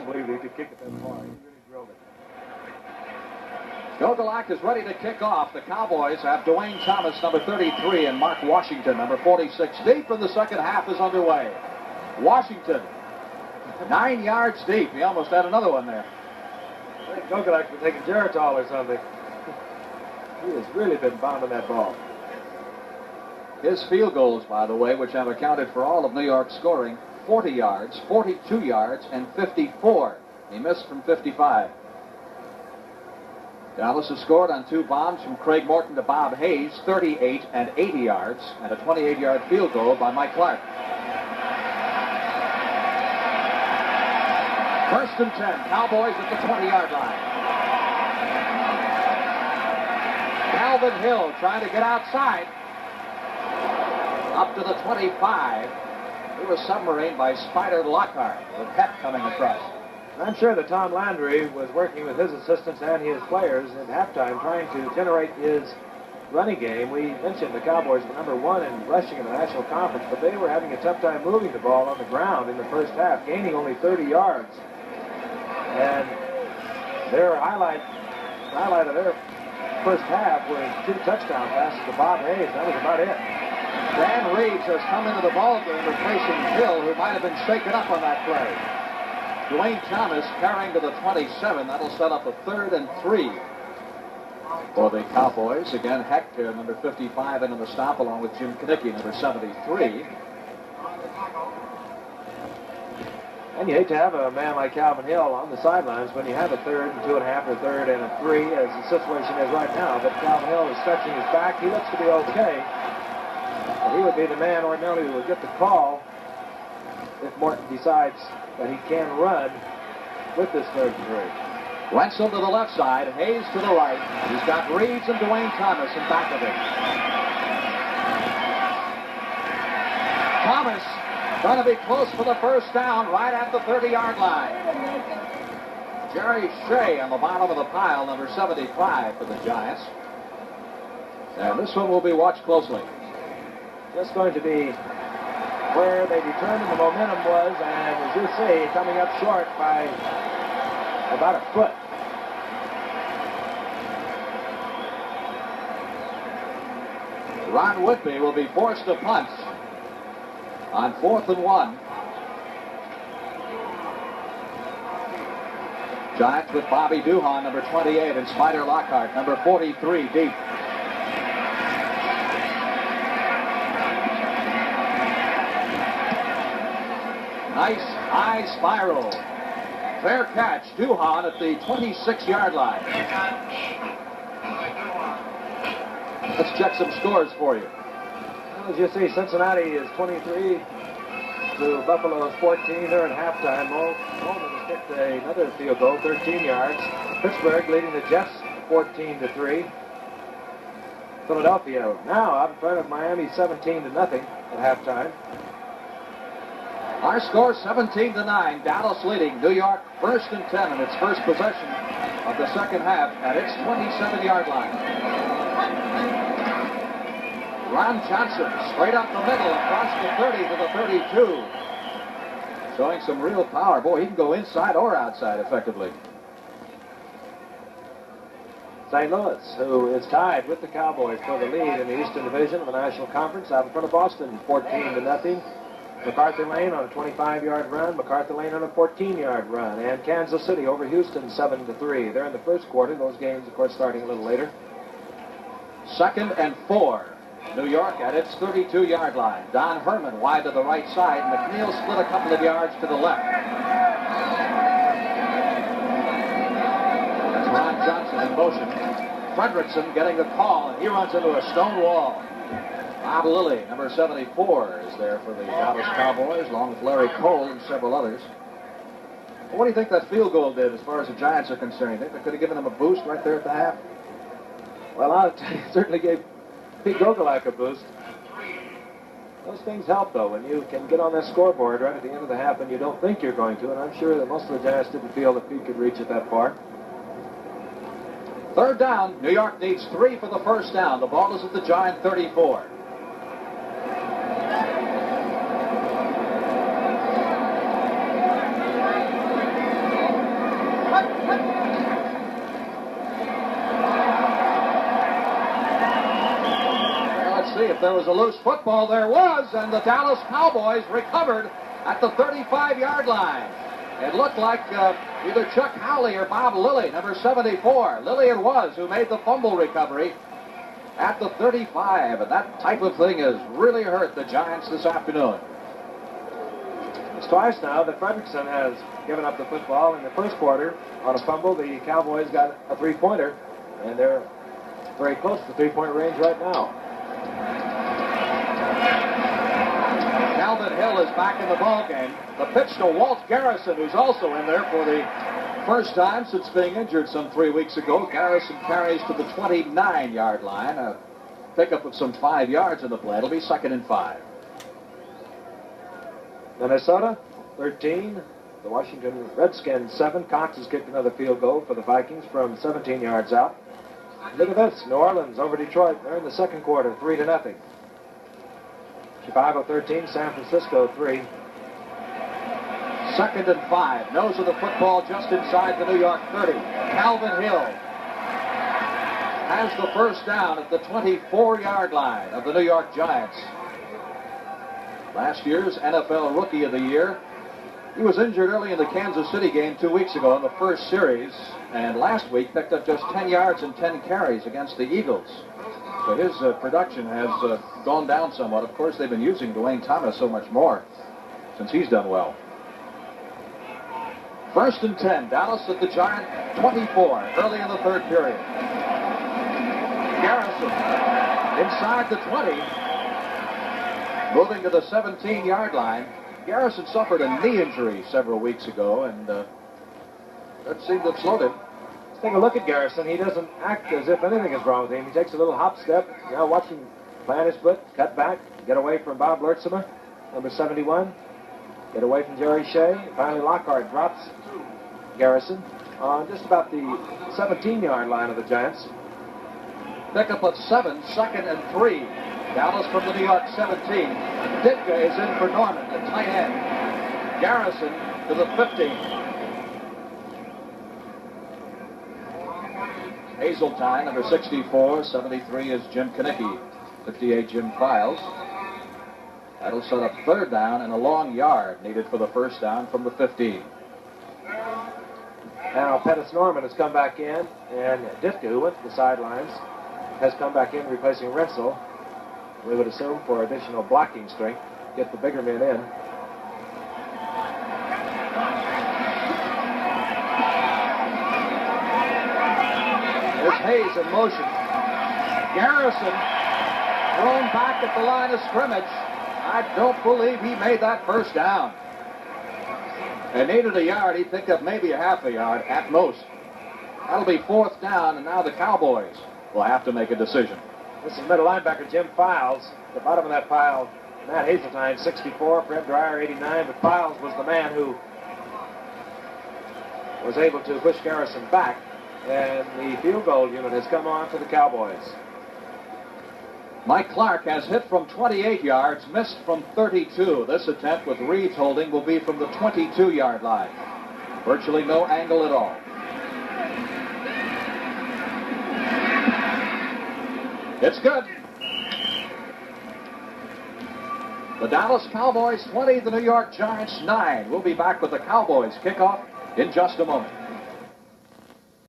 don't believe he could kick it that far. He really drilled it. Gogolak is ready to kick off. The Cowboys have Dwayne Thomas, number 33, and Mark Washington, number 46. Deep in the second half is underway. Washington, 9 yards deep. He almost had another one there. I think Gogolak was taking Geritol or something. He has really been bombing that ball. His field goals, by the way, which have accounted for all of New York's scoring, 40 yards, 42 yards, and 54. He missed from 55. Dallas has scored on 2 bombs from Craig Morton to Bob Hayes, 38 and 80 yards, and a 28-yard field goal by Mike Clark. First and 10, Cowboys at the 20-yard line. Calvin Hill trying to get outside. Up to the 25. He was submarined by Spider Lockhart with Heck coming across. I'm sure that Tom Landry was working with his assistants and his players at halftime trying to generate his running game. We mentioned the Cowboys were number 1 in rushing in the National Conference, but they were having a tough time moving the ball on the ground in the first half, gaining only 30 yards. And their highlight of their first half was 2 touchdown passes to Bob Hayes. That was about it. Dan Reeves has come into the ball game replacing Hill, who might have been shaken up on that play. Dwayne Thomas carrying to the 27. That'll set up a 3rd and 3 for the Cowboys. Again, Heck, number 55, into the stop, along with Jim Knickie, number 73. And you hate to have a man like Calvin Hill on the sidelines when you have a 3rd and 2.5, or 3rd and a 3, as the situation is right now. But Calvin Hill is stretching his back. He looks to be okay. But he would be the man ordinarily who would get the call if Morton decides that he can run with this 3rd and 3. Wenzel to the left side, Hayes to the right. He's got Reeves and Dwayne Thomas in back of him. Thomas going to be close for the first down right at the 30-yard line. Jerry Shea on the bottom of the pile, number 75 for the Giants. And this one will be watched closely. Just going to be where they determined the momentum was, and as you see, coming up short by about a foot. Ron Whitby will be forced to punt on 4th and 1. Giants with Bobby Duhan, number 28, and Spider Lockhart, number 43, deep. Nice high spiral. Fair catch. Duhan at the 26-yard line. Let's check some scores for you. Well, as you see, Cincinnati is 23 to Buffalo's 14. They're at halftime. Holman has kicked another field goal, 13 yards. Pittsburgh leading the Jets 14-3. Philadelphia now out in front of Miami 17-0 at halftime. Our score 17-9. Dallas leading New York 1st and 10 in its first possession of the second half at its 27-yard line. Ron Johnson straight up the middle across the 30 to the 32. Showing some real power. Boy, he can go inside or outside effectively. St. Louis, who is tied with the Cowboys for the lead in the Eastern Division of the National Conference, out in front of Boston 14-0. MacArthur Lane on a 25-yard run. MacArthur Lane on a 14-yard run. And Kansas City over Houston 7-3. They're in the first quarter. Those games, of course, starting a little later. 2nd and 4. New York at its 32-yard line. Don Herman wide to the right side. McNeil split a couple of yards to the left. That's Ron Johnson in motion. Fredrickson getting the call, and he runs into a stone wall. Bob Lilly, number 74, is there for the Dallas Cowboys, along with Larry Cole and several others. Well, what do you think that field goal did as far as the Giants are concerned? You think they could have given them a boost right there at the half? Well, it certainly gave Pete Gogolak a boost. Those things help, though, when you can get on that scoreboard right at the end of the half and you don't think you're going to, and I'm sure that most of the Giants didn't feel that Pete could reach it that far. 3rd down. New York needs 3 for the first down. The ball is at the Giant 34. there was a loose football, there was, and the Dallas Cowboys recovered at the 35-yard line. It looked like either Chuck Howley or Bob Lilly, number 74. Lilly it was who made the fumble recovery at the 35, and that type of thing has really hurt the Giants this afternoon. It's twice now that Fredrickson has given up the football. In the first quarter, on a fumble, the Cowboys got a three-pointer, and they're very close to three-point range right now. Calvin Hill is back in the ballgame. The pitch to Walt Garrison, who's also in there for the first time since being injured some 3 weeks ago. Garrison carries to the 29-yard line, a pickup of some 5 yards in the play. It'll be 2nd and 5. Minnesota, 13. The Washington Redskins, 7. Cox has kicked another field goal for the Vikings from 17 yards out. Look at this. New Orleans over Detroit. They're in the second quarter, 3-0. Chicago 13, San Francisco 3. 2nd and 5. Nose of the football just inside the New York 30. Calvin Hill has the first down at the 24-yard line of the New York Giants. Last year's NFL Rookie of the Year. He was injured early in the Kansas City game 2 weeks ago in the first series, and last week picked up just 10 yards and 10 carries against the Eagles. So his production has gone down somewhat. Of course, they've been using Dwayne Thomas so much more since he's done well. 1st and 10. Dallas at the Giant 24 early in the third period. Garrison inside the 20, moving to the 17-yard line. Garrison suffered a knee injury several weeks ago, and that seemed to have slowed him. Let's take a look at Garrison. He doesn't act as if anything is wrong with him. He takes a little hop step. Now watch him plan his split, cut back, get away from Bob Lertzema, number 71. Get away from Jerry Shea. Finally, Lockhart drops Garrison on just about the 17-yard line of the Giants. Pickup of 7, 2nd and 3. Dallas from the New York 17. Ditka is in for Norman, the tight end. Garrison to the 15. Hazeltine, number 64. 73 is Jim Kanicki. 58, Jim Files. That'll set up 3rd down and a long yard needed for the first down from the 15. Now Pettis Norman has come back in, and Ditka, who went to the sidelines, has come back in replacing Renssel. We would assume for additional blocking strength, get the bigger men in. There's Hayes in motion. Garrison thrown back at the line of scrimmage. I don't believe he made that first down. And needed a yard. He picked up maybe a half a yard at most. That'll be 4th down, and now the Cowboys will have to make a decision. This is middle linebacker Jim Files. At the bottom of that pile, Matt Hazeltine, 64, Fred Dreyer, 89, but Files was the man who was able to push Garrison back, and the field goal unit has come on for the Cowboys. Mike Clark has hit from 28 yards, missed from 32. This attempt with Reeves holding will be from the 22-yard line. Virtually no angle at all. It's good. The Dallas Cowboys 20, the New York Giants 9. We'll be back with the Cowboys kickoff in just a moment.